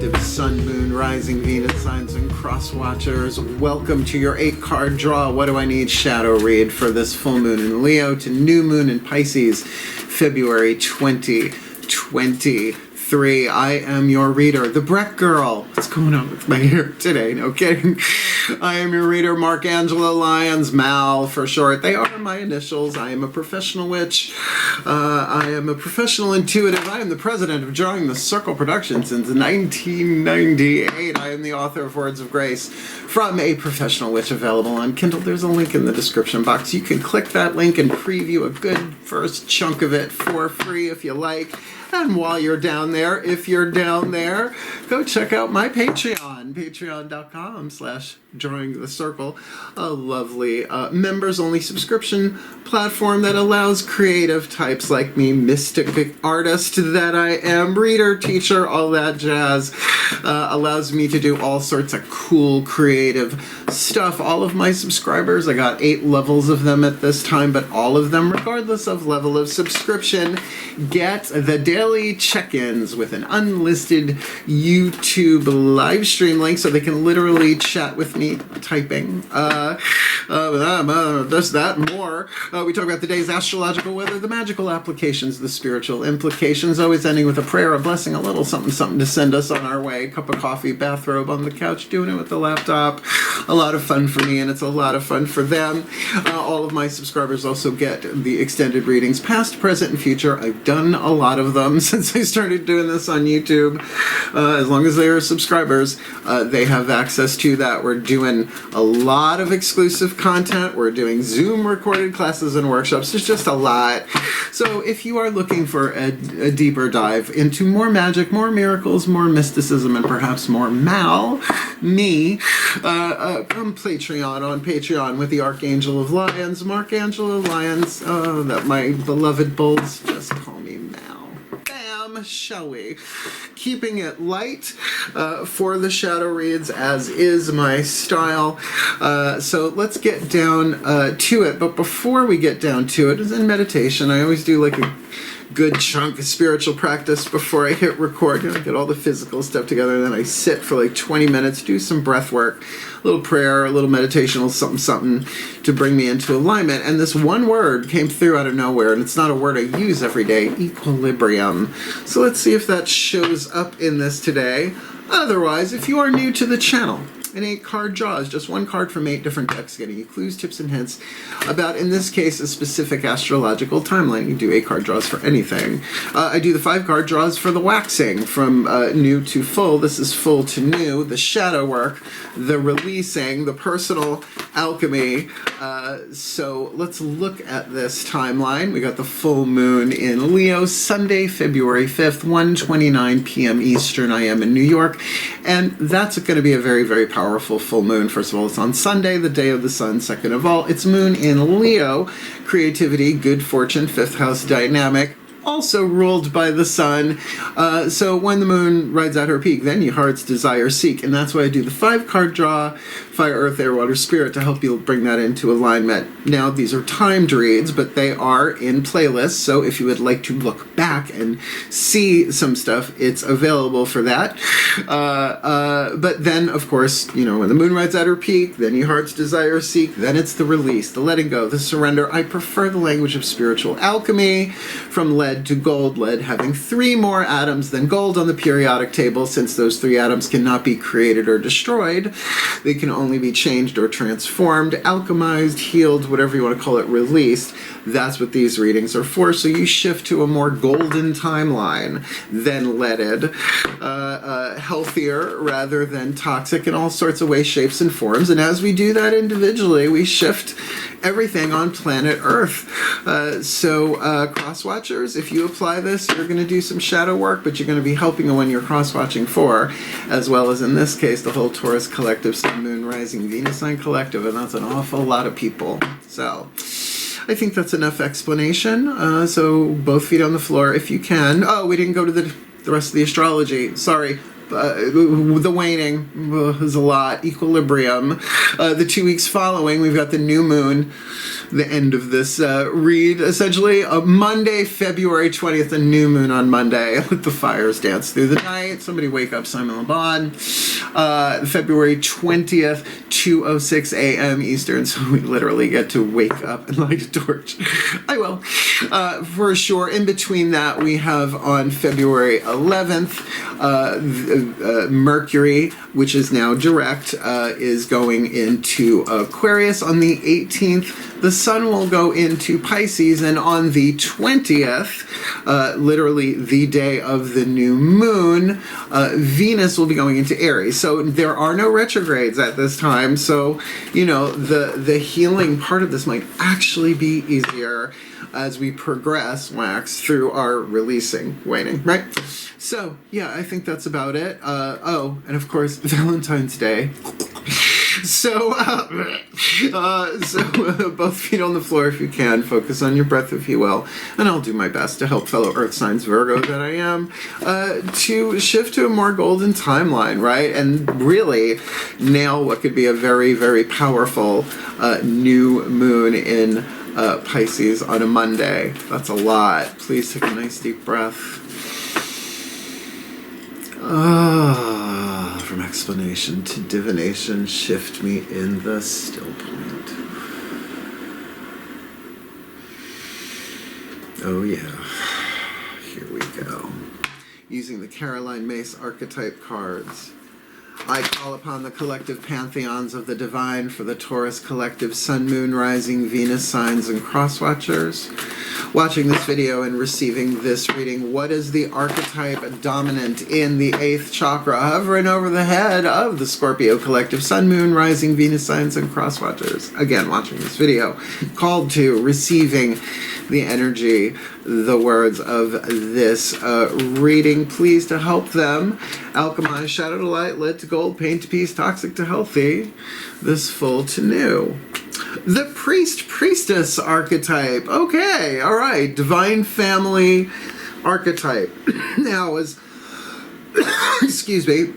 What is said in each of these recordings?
Collective, Sun, Moon, Rising, Venus, Signs, and Cross Watchers. Welcome to your 8-card draw. What do I need? Shadow read for this full moon in Leo to new moon in Pisces, February 2023. I am your reader, the Breck Girl. What's going on with my hair today? No kidding. I am your reader, Mark Angelo, Lyons, Mal for short. They are my initials. I am a professional witch. I am a professional intuitive. I am the president of Drawing the Circle Productions since 1998. I am the author of Words of Grace from A Professional Witch, available on Kindle. There's a link in the description box. You can click that link and preview a good first chunk of it for free if you like. And while you're down there, if you're down there, go check out my Patreon, patreon.com/drawingthecircle, a lovely members-only subscription platform that allows creative types like me, mystic artist that I am, reader, teacher, all that jazz, allows me to do all sorts of cool, creative stuff. All of my subscribers, I got 8 levels of them at this time, but all of them, regardless of level of subscription, get the daily check-ins with an unlisted YouTube live stream link so they can literally chat with me typing. This, that, and more. We talk about the day's astrological weather, the magical applications, the spiritual implications, always ending with a prayer, a blessing, a little something, something to send us on our way. Cup of coffee, bathrobe on the couch, doing it with the laptop. A lot of fun for me, and it's a lot of fun for them. All of my subscribers also get the extended readings, past, present, and future. I've done a lot of them since I started doing this on YouTube. As long as they are subscribers, they have access to that. We're doing a lot of exclusive content. We're doing Zoom recorded classes and workshops. There's just a lot. So if you are looking for a deeper dive into more magic, more miracles, more mysticism, and perhaps more me, come Patreon on Patreon with the Archangel of Lyons, Mark Angelo Lyons, that my beloved bulls just call me Mal. Bam, shall we? Keeping it light for the shadow reads, as is my style. So let's get down to it. But before we get down to it, as in meditation, I always do like a good chunk of spiritual practice before I hit record. I get all the physical stuff together, and then I sit for like 20 minutes, do some breath work, a little prayer, a little meditation, a little something to bring me into alignment. And this one word came through out of nowhere, and it's not a word I use every day: equilibrium. So let's see if that shows up in this today. Otherwise, if you are new to the channel, an 8-card draw is just one card from 8 different decks, getting you clues, tips, and hints about, in this case, a specific astrological timeline. You do 8-card draws for anything. I do the 5-card draws for the waxing, from new to full. This is full to new, the shadow work, the releasing, the personal alchemy. So let's look at this timeline. We got the full moon in Leo, Sunday, February 5th, 1:29 p.m. Eastern. I am in New York, and that's going to be a very, very powerful full moon. First of all, it's on Sunday, the day of the sun. Second of all, it's moon in Leo, creativity, good fortune, 5th house dynamic, also ruled by the sun. So when the moon rides at her peak, then your heart's desire seek. And that's why I do the 5-card draw, fire, earth, air, water, spirit, to help you bring that into alignment. Now, these are timed reads, but they are in playlists. So if you would like to look back and see some stuff, it's available for that. But then, of course, you know, when the moon rides at her peak, then your heart's desire seek, then it's the release, the letting go, the surrender. I prefer the language of spiritual alchemy, from lead to gold, lead having 3 more atoms than gold on the periodic table. Since those 3 atoms cannot be created or destroyed, they can only be changed or transformed, alchemized, healed, whatever you want to call it, released. That's what these readings are for. So you shift to a more golden timeline than leaded, healthier rather than toxic in all sorts of ways, shapes, and forms. And as we do that individually, we shift everything on planet Earth. So cross watchers, if you apply this, you're going to do some shadow work, but you're going to be helping the one you're cross-watching for, as well as, in this case, the whole Taurus collective, Sun, Moon, Rising, Venus sign collective, and that's an awful lot of people. So I think that's enough explanation. So both feet on the floor if you can. Oh, we didn't go to the rest of the astrology. Sorry. the waning is a lot. Equilibrium. The 2 weeks following, we've got the new moon, the end of this read, essentially. Monday, February 20th, the new moon on Monday. Let the fires dance through the night. Somebody wake up Simon Le Bon. February 20th, 2:06 a.m. Eastern, so we literally get to wake up and light a torch. I will. For sure. In between that, we have on February 11th, Mercury, which is now direct, is going into Aquarius. On the 18th, the sun will go into Pisces, and on the 20th, literally the day of the new moon, Venus will be going into Aries. So there are no retrogrades at this time, so, you know, the healing part of this might actually be easier as we progress, through our releasing, waning, right? So, yeah, I think that's about it. Oh, and of course, Valentine's Day. So both feet on the floor if you can. Focus on your breath if you will. And I'll do my best to help fellow Earth signs Virgo that I am to shift to a more golden timeline, right? And really nail what could be a very, very powerful new moon in Pisces on a Monday. That's a lot. Please take a nice deep breath. From explanation to divination, shift me in the still point. Oh yeah, here we go. Using the Caroline Mace archetype cards, I call upon the collective pantheons of the divine for the Taurus collective sun, moon, rising, Venus signs, and cross-watchers. Watching this video and receiving this reading, what is the archetype dominant in the 8th chakra, hovering over the head of the Scorpio collective sun, moon, rising, Venus signs, and cross-watchers? Again, watching this video, called to receiving the energy, the words of this reading, please, to help them alchemize shadow to light, lead to gold, pain to peace, toxic to healthy, this full to new. The priestess archetype. Okay, all right. Divine family archetype. Now, as excuse me,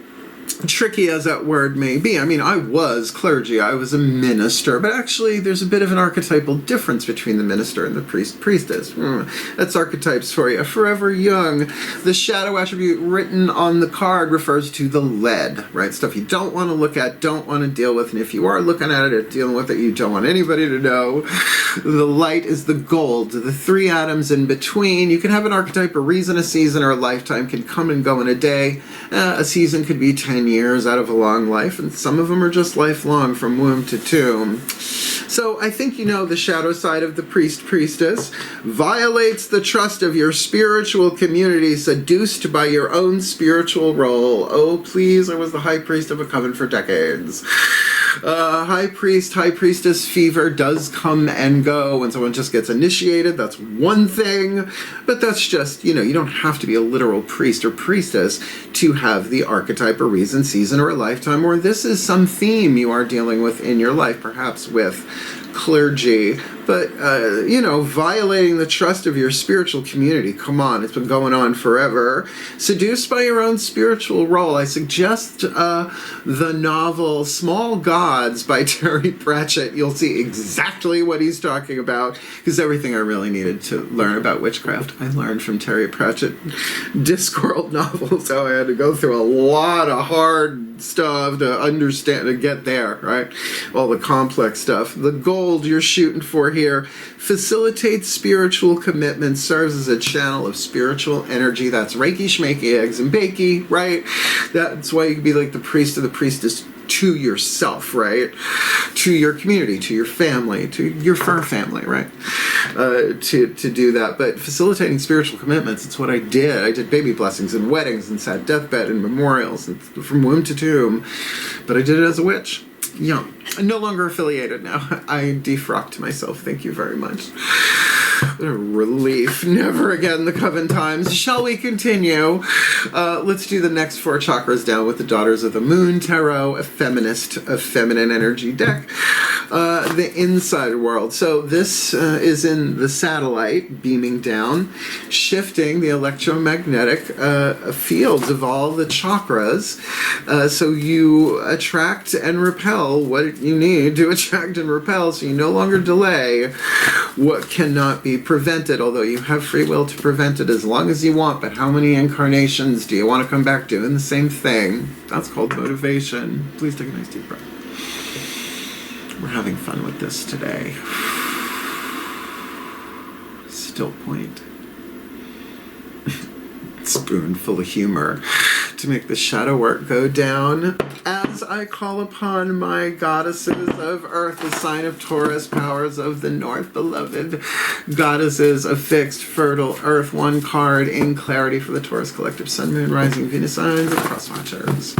tricky as that word may be. I mean, I was clergy, I was a minister, but actually there's a bit of an archetypal difference between the minister and the priestess. That's archetypes for you. Forever young. The shadow attribute written on the card refers to the lead, right? Stuff you don't want to look at, don't want to deal with, and if you are looking at it or dealing with it, you don't want anybody to know. The light is the gold, the 3 atoms in between. You can have an archetype, a reason, a season, or a lifetime can come and go in a day. A season could be 10 years out of a long life, and some of them are just lifelong from womb to tomb. So I think you know the shadow side of the priestess violates the trust of your spiritual community, seduced by your own spiritual role. Oh, please, I was the high priest of a coven for decades. High priestess fever does come and go when someone just gets initiated. That's one thing, but that's just, you know, you don't have to be a literal priest or priestess to have the archetype, a reason, season, or a lifetime, or this is some theme you are dealing with in your life, perhaps with clergy, but, you know, violating the trust of your spiritual community. Come on, it's been going on forever. Seduced by your own spiritual role. I suggest the novel Small Gods by Terry Pratchett. You'll see exactly what he's talking about, because everything I really needed to learn about witchcraft, I learned from Terry Pratchett Discworld novels. So I had to go through a lot of hard stuff to understand, to get there, right? All the complex stuff. The gold you're shooting for here facilitates spiritual commitment, serves as a channel of spiritual energy. That's Reiki, Schmakey, Eggs, and Bakey, right? That's why you can be like the priest or the priestess to yourself, right? To your community, to your family, to your fur family, right? To do that. But facilitating spiritual commitments, it's what I did. I did baby blessings and weddings and sat deathbed and memorials and from womb to tomb. But I did it as a witch. Young. I'm no longer affiliated now. I defrocked myself. Thank you very much. What a relief. Never again the coven times. Shall we continue? Let's do the next 4 chakras down with the Daughters of the Moon Tarot, a feminine energy deck. the inside world. So this is in the satellite, beaming down, shifting the electromagnetic fields of all the chakras. So you attract and repel what you need to attract and repel, so you no longer delay what cannot be prevented, although you have free will to prevent it as long as you want. But how many incarnations do you want to come back doing the same thing? That's called motivation. Please take a nice deep breath. We're having fun with this today. Still point. Spoonful of humor to make the shadow work go down. As I call upon my goddesses of earth, the sign of Taurus, powers of the north, beloved goddesses of fixed, fertile earth, one card in clarity for the Taurus collective sun, moon, rising, Venus signs, and cross watchers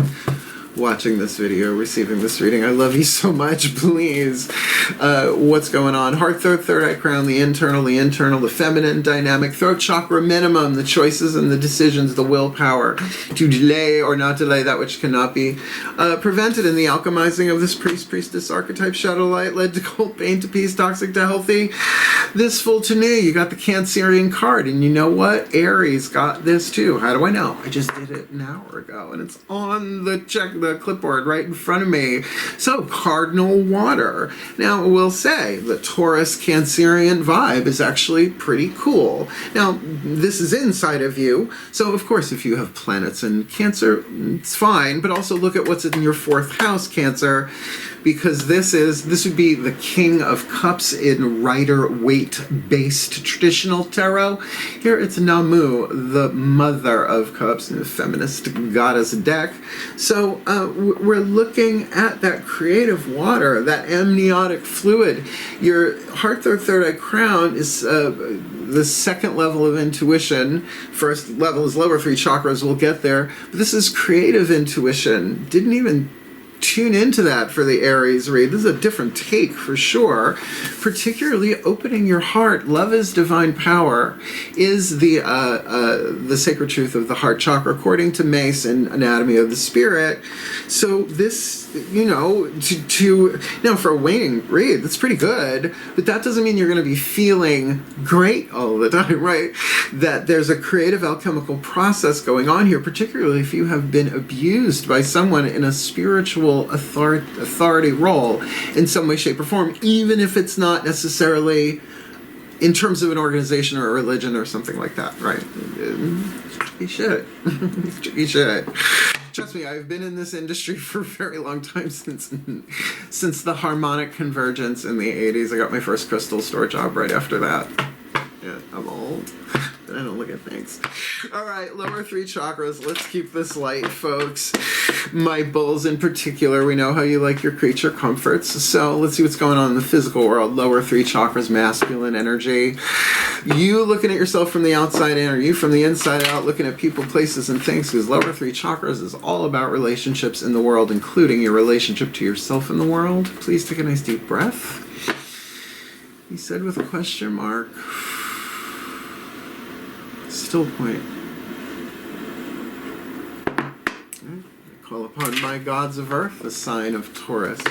watching this video, receiving this reading. I love you so much. Please, what's going on? Heart, third eye crown, the internal, the feminine dynamic, throat chakra minimum, the choices and the decisions, the willpower to delay or not delay that which cannot be prevented in the alchemizing of this priestess archetype. Shadow light led to cold, pain to peace, toxic to healthy. This full to new, you got the Cancerian card, and you know what? Aries got this too. How do I know? I just did it an hour ago, and it's on the clipboard right in front of me. So cardinal water. Now we'll say the Taurus Cancerian vibe is actually pretty cool. Now this is inside of you, so of course if you have planets in Cancer, it's fine, but also look at what's in your fourth house, Cancer, because this would be the King of Cups in Rider-Waite based traditional tarot. Here it's Namu, the Mother of Cups, in the feminist goddess deck. So we're looking at that creative water, that amniotic fluid. Your heart, third eye crown is the second level of intuition. First level is lower three chakras, we'll get there. But this is creative intuition. Didn't even tune into that for the Aries read. This is a different take for sure. Particularly opening your heart. Love is divine power is the sacred truth of the heart chakra, according to Mace and Anatomy of the Spirit. So this, you know, now for a waning read, that's pretty good, but that doesn't mean you're going to be feeling great all the time, right? That there's a creative alchemical process going on here, particularly if you have been abused by someone in a spiritual authority role in some way, shape, or form, even if it's not necessarily in terms of an organization or a religion or something like that, right? Tricky shit. Tricky shit. Trust me, I've been in this industry for a very long time, since the harmonic convergence in the 80s. I got my first crystal store job right after that. Yeah, I'm old. But I don't look at things. All right, lower three chakras. Let's keep this light, folks. My bulls in particular, we know how you like your creature comforts. So let's see what's going on in the physical world. Lower three chakras, masculine energy. You looking at yourself from the outside in, or you from the inside out, looking at people, places, and things, because lower three chakras is all about relationships in the world, including your relationship to yourself in the world. Please take a nice deep breath. He said with a question mark. Still point. Call upon my gods of earth, the sign of Taurus.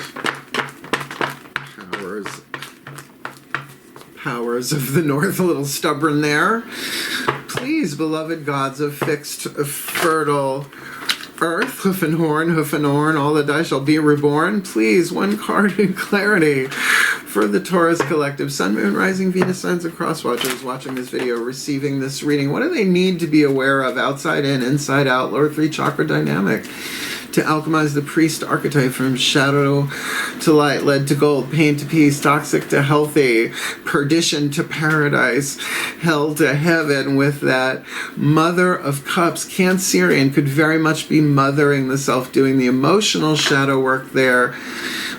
Powers of the north, a little stubborn there. Please, beloved gods of fixed, fertile earth, hoof and horn, all the die shall be reborn. Please, one card in clarity for the Taurus collective, sun, moon, rising, Venus signs, and cross watchers watching this video, receiving this reading. What do they need to be aware of, outside in, inside out, lower three chakra dynamic, to alchemize the priest archetype from shadow to light, lead to gold, pain to peace, toxic to healthy, perdition to paradise, hell to heaven, with that Mother of Cups? Cancerian could very much be mothering the self, doing the emotional shadow work there.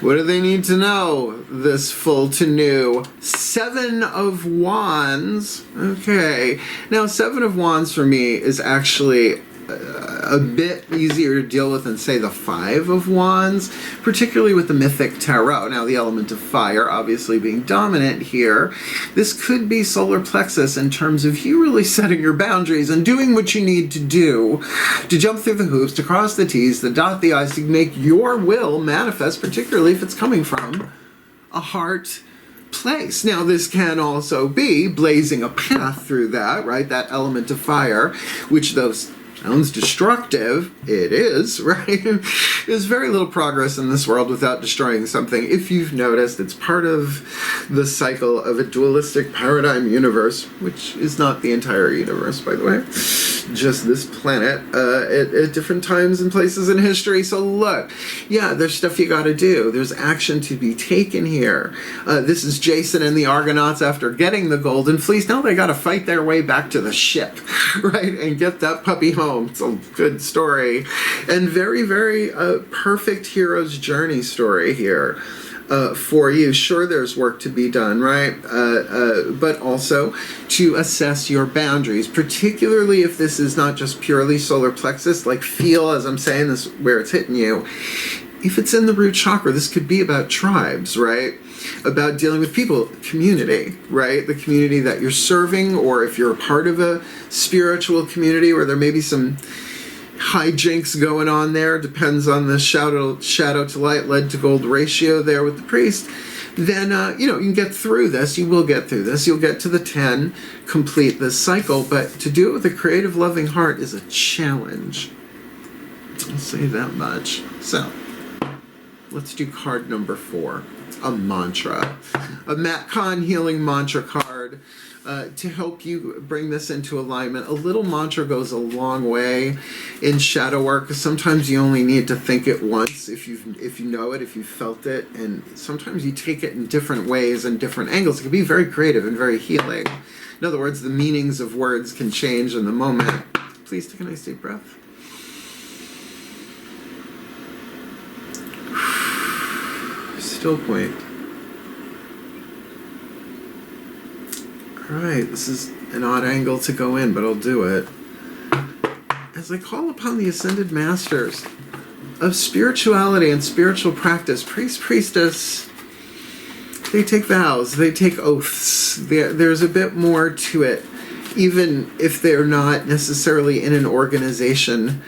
What do they need to know this full to new? Seven of Wands. Okay. Now, Seven of Wands for me is actually a bit easier to deal with than, say, the Five of Wands, particularly with the Mythic Tarot. Now, the element of fire obviously being dominant here. This could be solar plexus in terms of you really setting your boundaries and doing what you need to do to jump through the hoops, to cross the T's, to dot the I's, to make your will manifest, particularly if it's coming from a heart place. Now, this can also be blazing a path through that, right? That element of fire, which those sounds destructive. It is, right? There's very little progress in this world without destroying something. If you've noticed, it's part of the cycle of a dualistic paradigm universe, which is not the entire universe, by the way, just this planet at different times and places in history. So look, yeah, there's stuff you got to do. There's action to be taken here. This is Jason and the Argonauts after getting the Golden Fleece. Now they got to fight their way back to the ship, right, and get that puppy home. It's a good story, and very, very perfect hero's journey story here for you. Sure, there's work to be done, right? But also to assess your boundaries, particularly if this is not just purely solar plexus, like feel, as I'm saying this, where it's hitting you. If it's in the root chakra, this could be about tribes, right? About dealing with people, community, right? The community that you're serving, or if you're a part of a spiritual community where there may be some hijinks going on there, depends on the shadow to light, lead to gold ratio there with the priest, then, you can get through this. You will get through this. You'll get to the 10, complete this cycle, but to do it with a creative, loving heart is a challenge. I'll say that much. So, let's do card number 4. A mantra. A Matt Kahn healing mantra card to help you bring this into alignment. A little mantra goes a long way in shadow work, because sometimes you only need to think it once if you know it, if you felt it, and sometimes you take it in different ways and different angles. It can be very creative and very healing. In other words, the meanings of words can change in the moment. Please take a nice deep breath. Still point. Alright, this is an odd angle to go in, but I'll do it. As I call upon the Ascended Masters of spirituality and spiritual practice, priest, priestess, they take vows, they take oaths. There's a bit more to it, even if they're not necessarily in an organization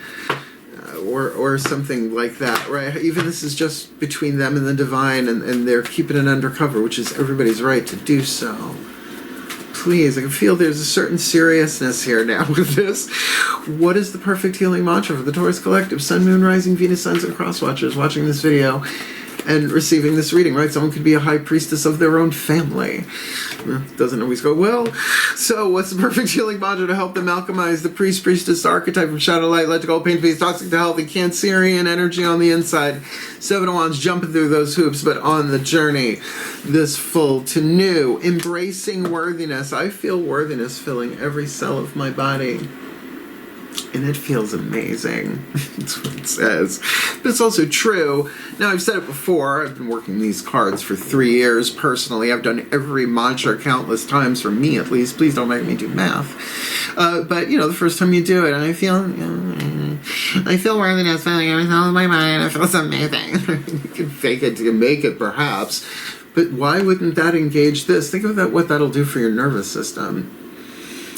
or something like that, right? Even this is just between them and the divine, and they're keeping it undercover, which is everybody's right to do so. Please, I can feel there's a certain seriousness here now with this. What is the perfect healing mantra for the Taurus Collective? Sun, Moon, Rising, Venus, Suns, and Cross Watchers watching this video and receiving this reading, right? Someone could be a high priestess of their own family. It doesn't always go well. So what's the perfect healing mantra to help them alchemize the priest, priestess archetype from shadow, light, let to go, pain, peace, toxic to healthy, Cancerian energy on the inside? 7 of Wands jumping through those hoops, but on the journey, this full to new, embracing worthiness. I feel worthiness filling every cell of my body. And it feels amazing. That's what it says. But it's also true. Now, I've said it before. I've been working these cards for 3 years personally. I've done every mantra countless times, for me at least. Please don't make me do math. But, the first time you do it, I feel worthiness filling every cell of my mind. It feels amazing. You can fake it to make it, perhaps. But why wouldn't that engage this? Think of that, what that'll do for your nervous system.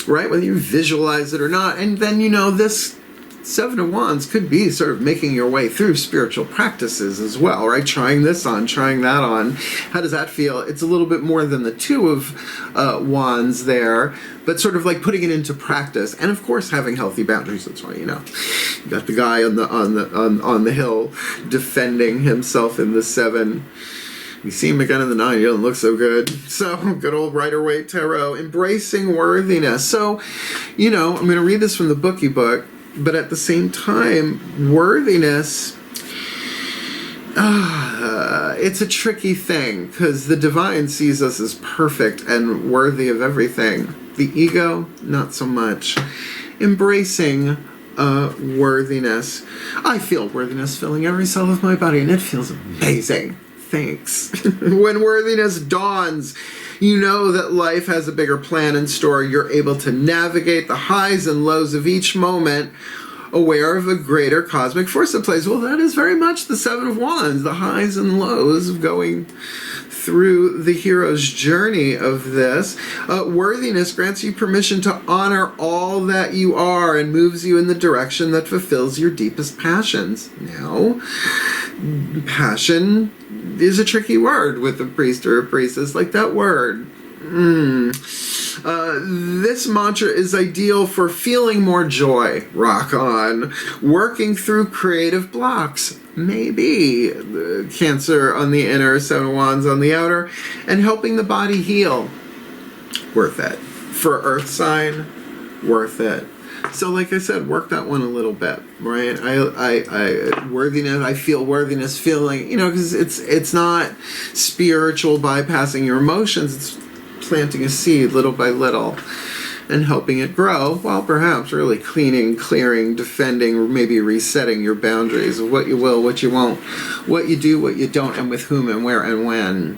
Right, whether you visualize it or not. And then, this 7 of Wands could be sort of making your way through spiritual practices as well, right? Trying this on, trying that on. How does that feel? It's a little bit more than the 2 of Wands there, but sort of like putting it into practice. And of course, having healthy boundaries. That's why, you got the guy on the hill defending himself in the 7. You see him again in the 9, he doesn't look so good. So, good old Rider-Waite Tarot, embracing worthiness. So, I'm going to read this from the Bookie Book, but at the same time, worthiness, it's a tricky thing, because the divine sees us as perfect and worthy of everything. The ego, not so much. Embracing worthiness. I feel worthiness filling every cell of my body, and it feels amazing. Thanks. When worthiness dawns, you know that life has a bigger plan in store. You're able to navigate the highs and lows of each moment, aware of a greater cosmic force at play. Well, that is very much the 7 of Wands, the highs and lows of going through the hero's journey of this. Worthiness grants you permission to honor all that you are and moves you in the direction that fulfills your deepest passions. Now, Passion is a tricky word with a priest or a priestess, like that word. This mantra is ideal for feeling more joy, rock on, working through creative blocks, maybe Cancer on the inner, Seven of Wands on the outer, and helping the body heal. Worth it. For Earth sign, worth it. So like I said, work that one a little bit, right? Worthiness, I feel worthiness feeling, you know, because it's not spiritual bypassing your emotions, it's planting a seed little by little and helping it grow, while perhaps really cleaning, clearing, defending, or maybe resetting your boundaries of what you will, what you won't, what you do, what you don't, and with whom and where and when.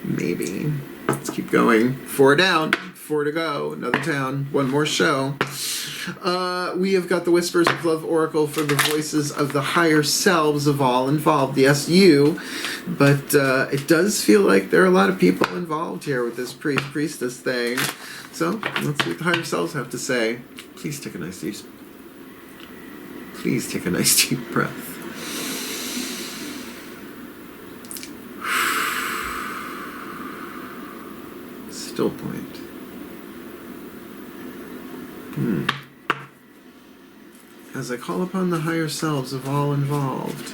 Maybe. Let's keep going. 4 down, 4 to go. Another town, one more show. We have got the Whispers of Love Oracle for the voices of the higher selves of all involved. Yes, you. But it does feel like there are a lot of people involved here with this priestess thing. So let's see what the higher selves have to say. Please take a nice deep breath. Still point. As I call upon the higher selves of all involved,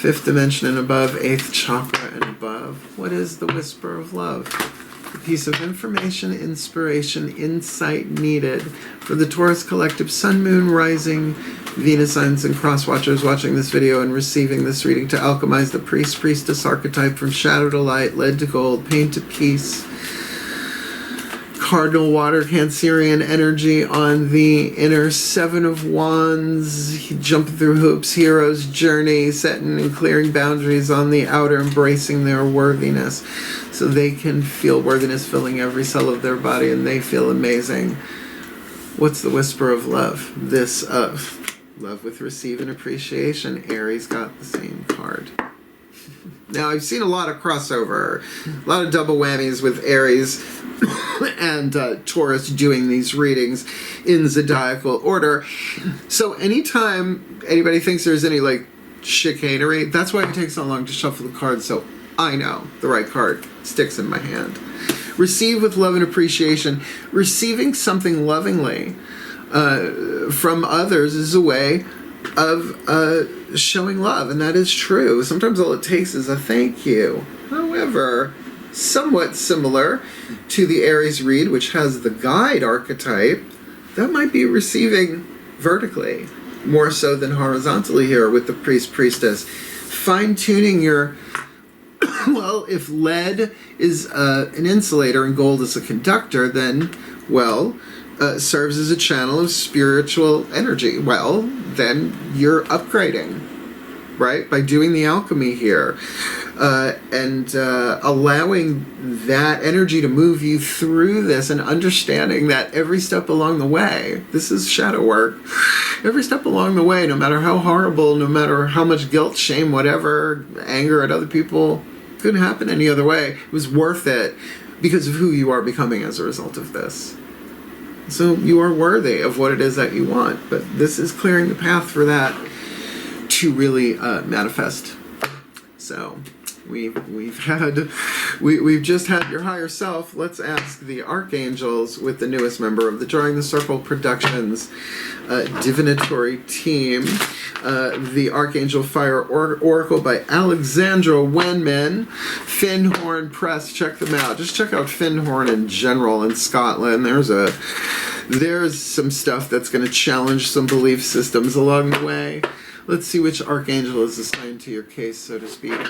5th dimension and above, 8th chakra and above, what is the whisper of love? The piece of information, inspiration, insight needed for the Taurus collective Sun, Moon, Rising, Venus signs and cross watchers watching this video and receiving this reading to alchemize the priest, priestess archetype from shadow to light, lead to gold, pain to peace, cardinal water Cancerian energy on the inner, 7 of Wands, jumping through hoops, hero's journey, setting and clearing boundaries on the outer, embracing their worthiness so they can feel worthiness filling every cell of their body and they feel amazing. What's the whisper of love? This of love with receive and appreciation. Aries got the same card. Now, I've seen a lot of crossover, a lot of double whammies with Aries and Taurus doing these readings in zodiacal order. So anytime anybody thinks there's any, like, chicanery, that's why it takes so long to shuffle the cards, so I know the right card sticks in my hand. Receive with love and appreciation. Receiving something lovingly from others is a way of showing love, and that is true. Sometimes all it takes is a thank you. However, somewhat similar to the Aries read, which has the guide archetype, that might be receiving vertically, more so than horizontally here with the priest, priestess. Fine-tuning your, well, if lead is an insulator and gold is a conductor, then, well, serves as a channel of spiritual energy. Well, then you're upgrading, right? By doing the alchemy here. And allowing that energy to move you through this and understanding that every step along the way, this is shadow work, every step along the way, no matter how horrible, no matter how much guilt, shame, whatever, anger at other people, couldn't happen any other way. It was worth it because of who you are becoming as a result of this. So you are worthy of what it is that you want, but this is clearing the path for that to really manifest. So we've just had your higher self. Let's ask the archangels with the newest member of the Drawing the Circle Productions divinatory team, the Archangel Fire Oracle by Alexandra Wenman, Finhorn Press. Check them out. Just check out Finhorn in general in Scotland. There's some stuff that's going to challenge some belief systems along the way. Let's see which archangel is assigned to your case, so to speak.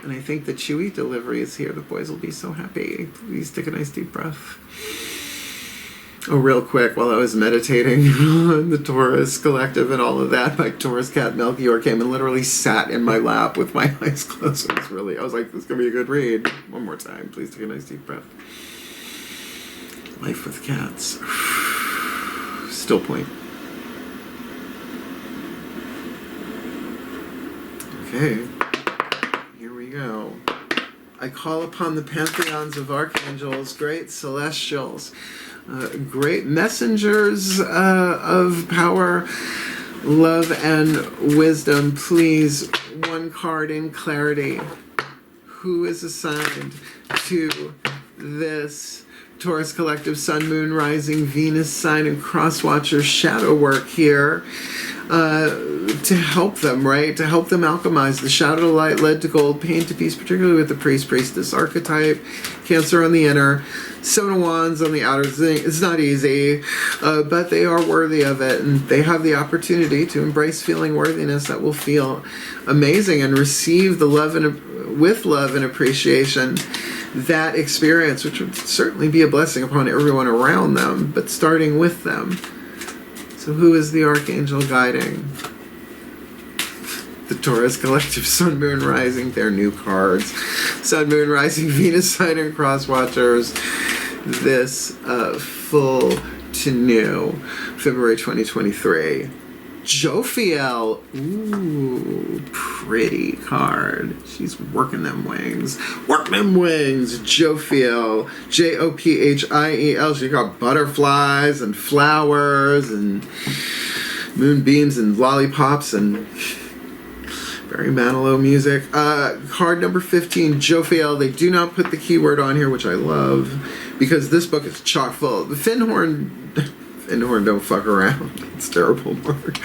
And I think the Chewy delivery is here. The boys will be so happy. Please take a nice deep breath. Oh, real quick, while I was meditating on the Taurus collective and all of that, my Taurus cat Melchior came and literally sat in my lap with my eyes closed. I was like, this is going to be a good read. One more time. Please take a nice deep breath. Life with cats. Still point. Okay. Here we go. I call upon the pantheons of archangels, great celestials, great messengers of power, Love and wisdom, please. One card in clarity. Who is assigned to this Taurus Collective Sun, Moon, Rising, Venus sign and cross watcher shadow work here to help them, right? To help them alchemize the shadow to light, lead to gold, pain to peace, particularly with the priest, priestess archetype, Cancer on the inner, Seven of Wands on the outer. It's not easy, but they are worthy of it, and they have the opportunity to embrace feeling worthiness that will feel amazing and receive the love and with love and appreciation that experience, which would certainly be a blessing upon everyone around them, but starting with them. So who is the Archangel guiding the Taurus Collective Sun, Moon, Rising? Their new cards. Sun, Moon, Rising, Venus sign and cross watchers. This full to new February 2023. Jophiel. Ooh, pretty card. She's working them wings. Work them wings. Jophiel. Jophiel. She got butterflies and flowers and moonbeams and lollipops and very Manilow music. Card number 15, Jophiel. They do not put the keyword on here, which I love, because this book is chock full. The Finhorn don't fuck around. It's terrible, Mark.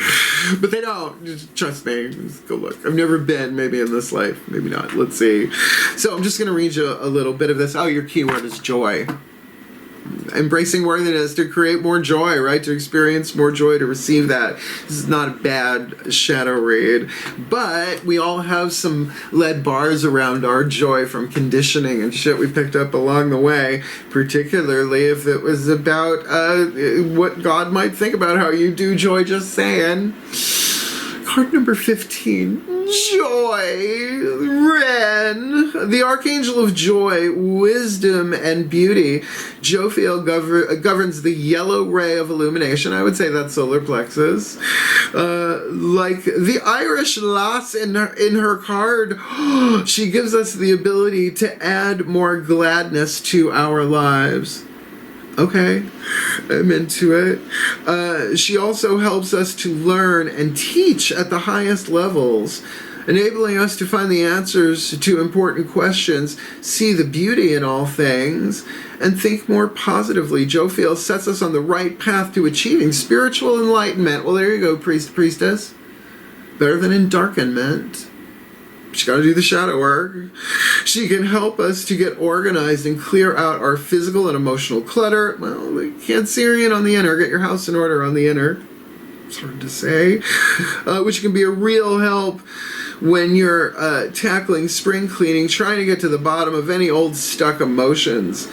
But they don't. Just trust me. Just go look. I've never been, maybe in this life. Maybe not. Let's see. So I'm just going to read you a little bit of this. Oh, your keyword is joy. Embracing worthiness to create more joy, right? To experience more joy, to receive that. This is not a bad shadow read, but we all have some lead bars around our joy from conditioning and shit we picked up along the way, particularly if it was about what God might think about how you do joy, just saying. Card number 15, Joy, Ren, the Archangel of Joy, Wisdom, and Beauty. Jophiel governs the yellow ray of illumination. I would say that's solar plexus. Like the Irish lass in her card, she gives us the ability to add more gladness to our lives. Okay, I'm into it. She also helps us to learn and teach at the highest levels, enabling us to find the answers to important questions, see the beauty in all things, and think more positively. Jophiel sets us on the right path to achieving spiritual enlightenment. Well, there you go, priest, priestess. Better than endarkenment. She's got to do the shadow work. She can help us to get organized and clear out our physical and emotional clutter. Well, the Cancerian on the inner. Get your house in order on the inner. It's hard to say. Which can be a real help when you're tackling spring cleaning, trying to get to the bottom of any old stuck emotions.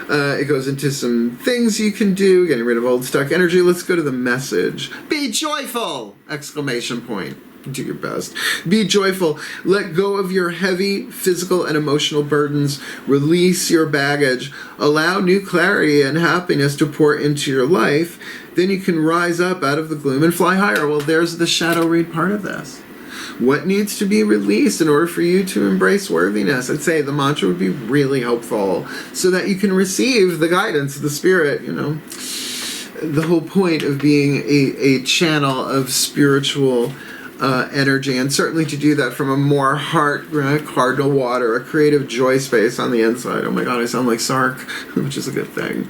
It goes into some things you can do, getting rid of old stuck energy. Let's go to the message. Be joyful! Exclamation point. Do your best. Be joyful. Let go of your heavy physical and emotional burdens. Release your baggage. Allow new clarity and happiness to pour into your life. Then you can rise up out of the gloom and fly higher. Well, there's the shadow read part of this. What needs to be released in order for you to embrace worthiness? I'd say the mantra would be really helpful so that you can receive the guidance of the spirit, you know. The whole point of being a channel of spiritual energy, and certainly to do that from a more heart, cardinal water, a creative joy space on the inside. Oh my god, I sound like Sark, which is a good thing,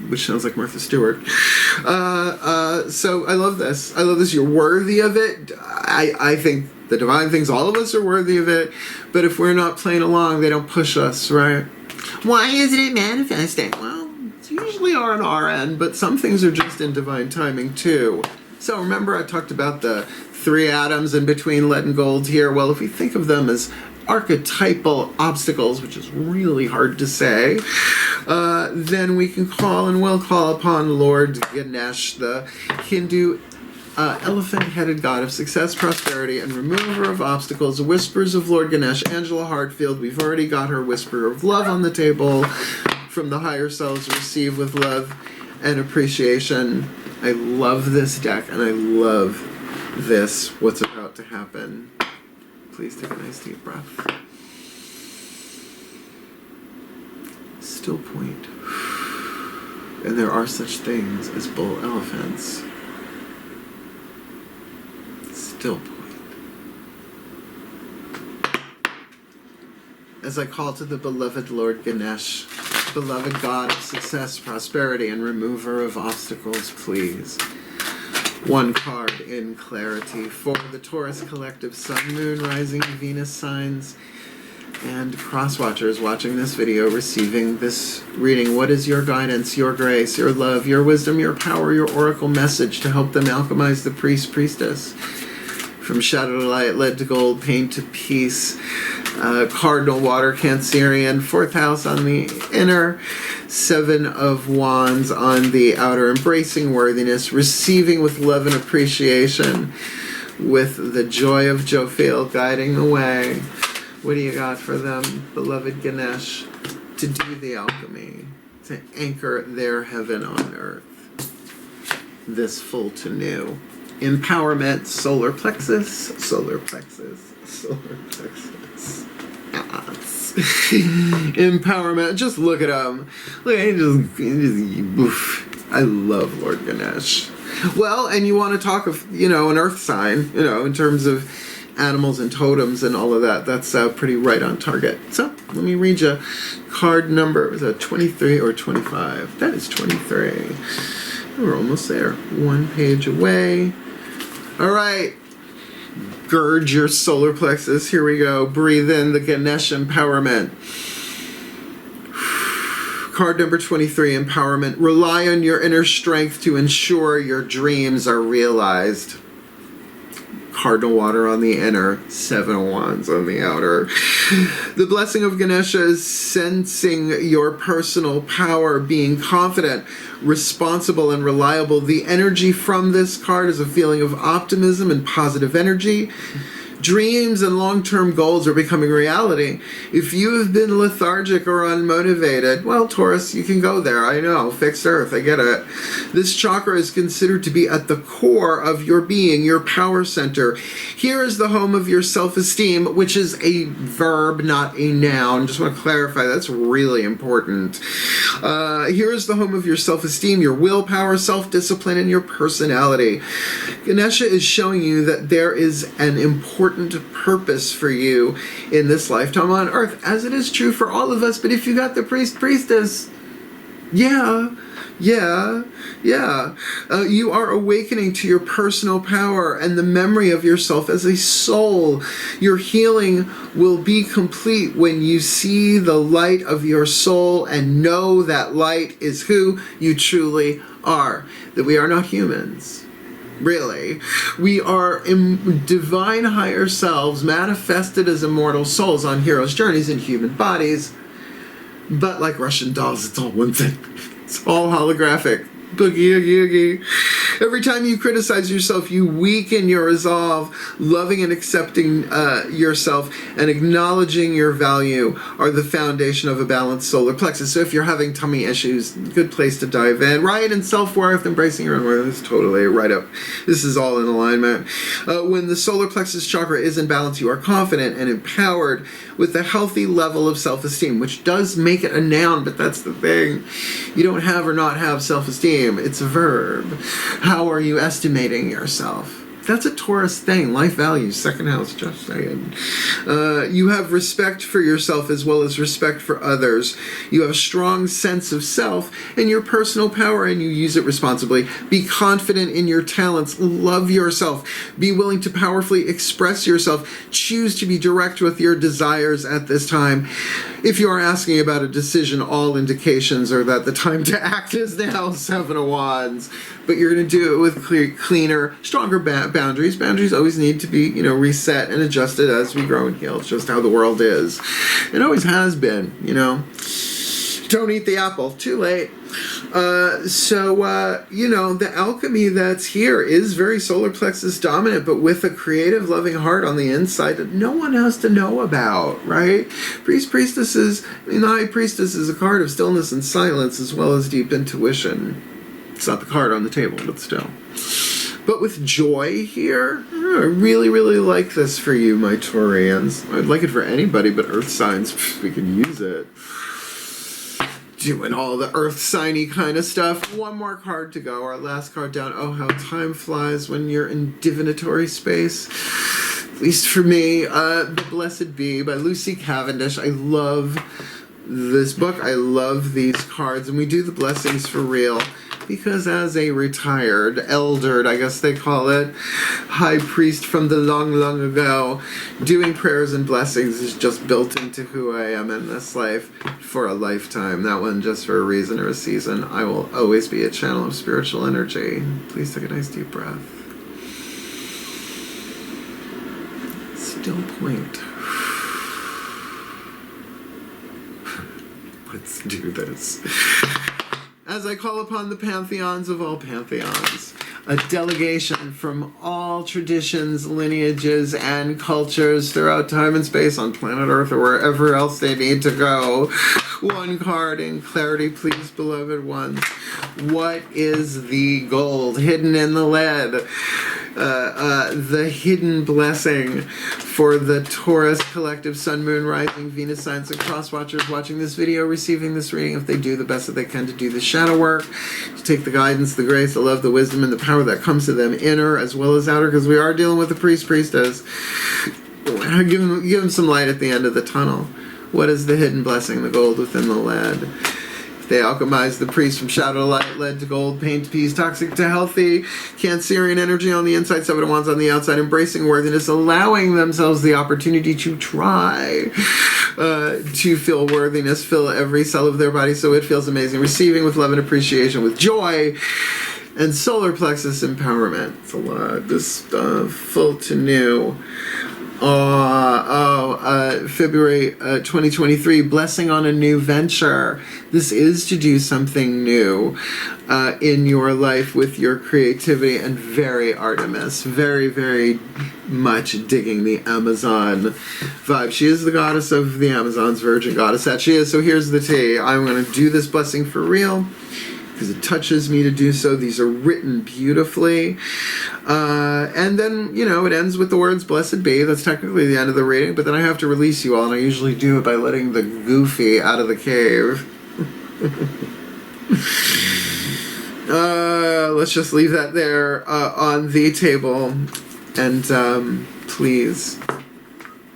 which sounds like Martha Stewart. So I love this. I love this. You're worthy of it. I think the divine things, all of us are worthy of it, but if we're not playing along, they don't push us, right? Why isn't it manifesting? Well, it's usually on our end, but some things are just in divine timing too. So remember I talked about the 3 atoms in between lead and gold here. Well, if we think of them as archetypal obstacles, which is really hard to say, then we can call and will call upon Lord Ganesh, the Hindu elephant-headed god of success, prosperity, and remover of obstacles. Whispers of Lord Ganesh, Angelo Hartfield. We've already got her whisper of love on the table from the higher selves. Receive with love and appreciation. I love this deck, and I love this, what's about to happen. Please take a nice deep breath. Still point. And there are such things as bull elephants. still point. As I call to the beloved Lord Ganesh, beloved God of success, prosperity, and remover of obstacles, please. One card in clarity for the Taurus collective Sun, Moon, Rising, Venus signs, and cross-watchers watching this video, receiving this reading. What is your guidance, your grace, your love, your wisdom, your power, your oracle message to help them alchemize the priest, priestess? From shadow to light, lead to gold, pain to peace. Cardinal water, Cancerian, 4th house on the inner, 7 of wands on the outer, embracing worthiness, receiving with love and appreciation, with the joy of Jophiel guiding the way. What do you got for them, beloved Ganesh, to do the alchemy, to anchor their heaven on earth, this full to new? Empowerment, solar plexus, solar plexus, solar plexus. Empowerment. Just look at him. Look, he just oof. I love Lord Ganesh. Well, and you want to talk of, an earth sign, in terms of animals and totems and all of that. That's pretty right on target. So let me read you card number. Was that 23 or 25? That is 23. We're almost there. One page away. All right. Gird your solar plexus. Here we go. Breathe in the Ganesh empowerment. Card number 23, empowerment. Rely on your inner strength to ensure your dreams are realized. Cardinal water on the inner, 7 of wands on the outer. The blessing of Ganesha is sensing your personal power, being confident, responsible, and reliable. The energy from this card is a feeling of optimism and positive energy. Dreams and long-term goals are becoming reality. If you have been lethargic or unmotivated, well, Taurus, you can go there. I know. Fixed earth. I get it. This chakra is considered to be at the core of your being, your power center. Here is the home of your self-esteem, which is a verb, not a noun. Just want to clarify. That's really important. Here is the home of your self-esteem, your willpower, self-discipline, and your personality. Ganesha is showing you that there is an important purpose for you in this lifetime on earth, as it is true for all of us. But if you got the priest, priestess, you are awakening to your personal power and the memory of yourself as a soul. Your healing will be complete when you see the light of your soul and know that light is who you truly are, that we are not humans. Really. We are divine higher selves manifested as immortal souls on heroes' journeys in human bodies. But like Russian dolls, it's all one thing. It's all holographic. Boogie, oogie, oogie. Every time you criticize yourself, you weaken your resolve. Loving and accepting yourself and acknowledging your value are the foundation of a balanced solar plexus. So if you're having tummy issues, good place to dive in. Right, and self-worth, embracing your own worth is totally right up. This is all in alignment. When the solar plexus chakra is in balance, you are confident and empowered with a healthy level of self-esteem, which does make it a noun, but that's the thing. You don't have or not have self-esteem. It's a verb. How are you estimating yourself? That's a Taurus thing. Life values, 2nd house, just saying. You have respect for yourself as well as respect for others. You have a strong sense of self and your personal power, and you use it responsibly. Be confident in your talents. Love yourself. Be willing to powerfully express yourself. Choose to be direct with your desires at this time. If you are asking about a decision, all indications are that the time to act is now, 7 of wands. But you're going to do it with cleaner, stronger boundaries. Boundaries always need to be, reset and adjusted as we grow and heal. It's just how the world is. It always has been, Don't eat the apple. Too late. The alchemy that's here is very solar plexus dominant, but with a creative, loving heart on the inside that no one has to know about, right? Priestesses, the high priestess is a card of stillness and silence as well as deep intuition. It's not the card on the table, but still. But with joy here, I really, really like this for you, my Taurians. I'd like it for anybody but earth signs. We can use it. doing all the earth signy kind of stuff. One more card to go, our last card down. Oh, how time flies when you're in divinatory space. At least for me, The Blessed Bee by Lucy Cavendish. I love this book. I love these cards, and we do the blessings for real because as a retired, eldered, I guess they call it, high priest from the long, long ago, doing prayers and blessings is just built into who I am in this life for a lifetime. That one just for a reason or a season. I will always be a channel of spiritual energy. Please take a nice deep breath. Still point. Let's do this. As I call upon the pantheons of all pantheons, a delegation from all traditions, lineages, and cultures throughout time and space on planet Earth or wherever else they need to go. One card in clarity, please, beloved ones. What is the gold hidden in the lead? The hidden blessing for the Taurus collective Sun, Moon, Rising, Venus signs and cross watchers watching this video, receiving this reading, if they do the best that they can to do the shadow work, to take the guidance, the grace, the love, the wisdom, and the power that comes to them inner as well as outer, because we are dealing with the priest, priestess. Give them some light at the end of the tunnel. What is the hidden blessing, the gold within the lead? They alchemize the priest from shadow to light, lead to gold, pain to peace, toxic to healthy, Cancerian energy on the inside, 7 of Wands on the outside, embracing worthiness, allowing themselves the opportunity to try to feel worthiness, fill every cell of their body so it feels amazing, receiving with love and appreciation, with joy, and solar plexus empowerment. It's a lot. This full to new. February 2023, blessing on a new venture. This is to do something new in your life with your creativity, and very Artemis, very, very much digging the Amazon vibe. She is the goddess of the Amazons, virgin goddess that she is. So here's the tea. I'm going to do this blessing for real because it touches me to do so. These are written beautifully. And then, you know, it ends with the words, blessed be. That's technically the end of the reading, but then I have to release you all, and I usually do it by letting the goofy out of the cave. Let's just leave that there on the table. And please,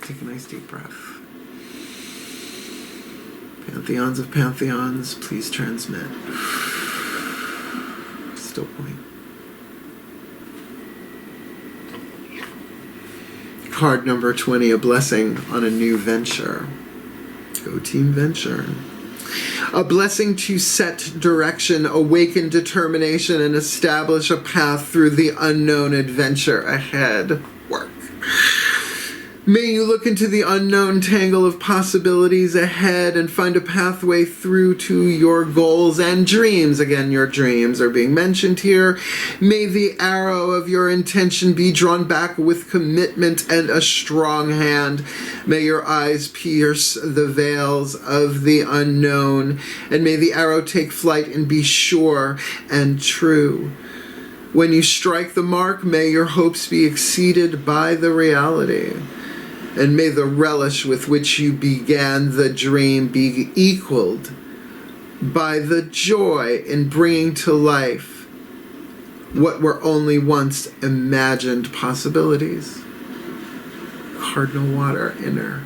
take a nice deep breath. Pantheons of pantheons, please transmit. Still point. Card number 20, a blessing on a new venture. Go team venture. A blessing to set direction, awaken determination, and establish a path through the unknown adventure ahead. Work. May you look into the unknown tangle of possibilities ahead and find a pathway through to your goals and dreams. Again, your dreams are being mentioned here. May the arrow of your intention be drawn back with commitment and a strong hand. May your eyes pierce the veils of the unknown, and may the arrow take flight and be sure and true. When you strike the mark, may your hopes be exceeded by the reality. And may the relish with which you began the dream be equaled by the joy in bringing to life what were only once imagined possibilities. Cardinal water, inner.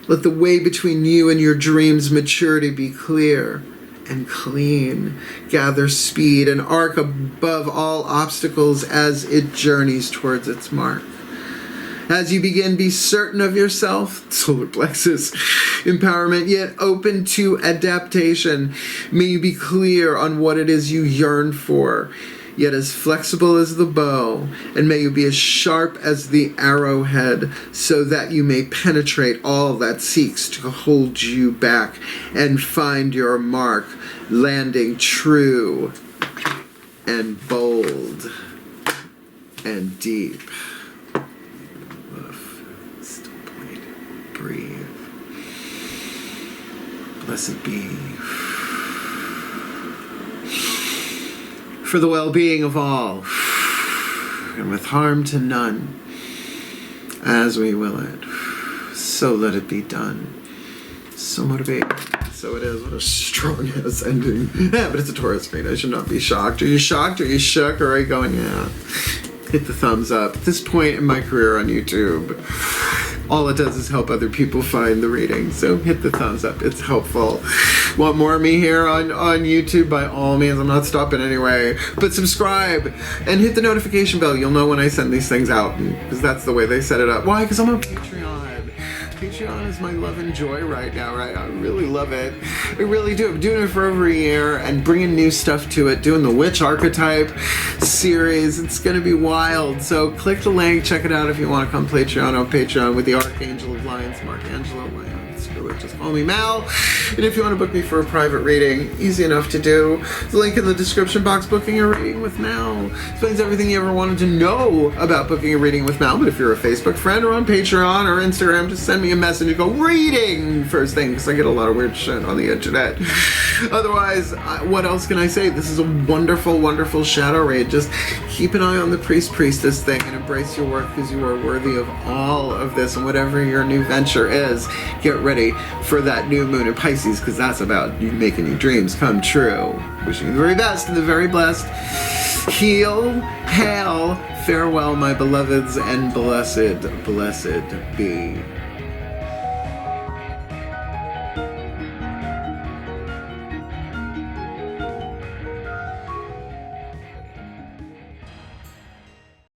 Let the way between you and your dream's maturity be clear and clean. Gather speed and arc above all obstacles as it journeys towards its mark. As you begin, be certain of yourself, solar plexus, empowerment, yet open to adaptation. May you be clear on what it is you yearn for, yet as flexible as the bow, and may you be as sharp as the arrowhead, so that you may penetrate all that seeks to hold you back and find your mark, landing true and bold and deep. Breathe. Blessed be. For the well-being of all, and with harm to none, as we will it, so let it be done. So motivate. so it is. What a strong ass ending. Yeah, but it's a Taurus read. I should not be shocked. Are you shocked? Are you shook? Or are you going, yeah? Hit the thumbs up. At this point in my career on YouTube, all it does is help other people find the reading. So hit the thumbs up. It's helpful. Want more of me here on YouTube? By all means, I'm not stopping anyway. But subscribe and hit the notification bell. You'll know when I send these things out, because that's the way they set it up. Why? Because I'm on Patreon. Patreon is my love and joy right now, right? I really love it. I really do. I'm doing it for over a year and bringing new stuff to it, doing the witch archetype series. It's going to be wild. So click the link, check it out if you want to come Patreon on Patreon with the Archangel of Lyons, Angelo, Lyons. Screw it, just call me Mal. And if you want to book me for a private reading, easy enough to do. The link in the description box, booking a reading with Mal. Explains everything you ever wanted to know about booking a reading with Mal. But if you're a Facebook friend or on Patreon or Instagram, just send me a message and go, reading, first thing, because I get a lot of weird shit on the internet. Otherwise, what else can I say? This is a wonderful, wonderful shadow raid. Just keep an eye on the priestess thing and embrace your work, because you are worthy of all of this. And whatever your new venture is, get ready for that new moon in Pisces, because that's about you making your dreams come true. Wishing you the very best and the very blessed. Heal, hail, farewell, my beloveds, and blessed be.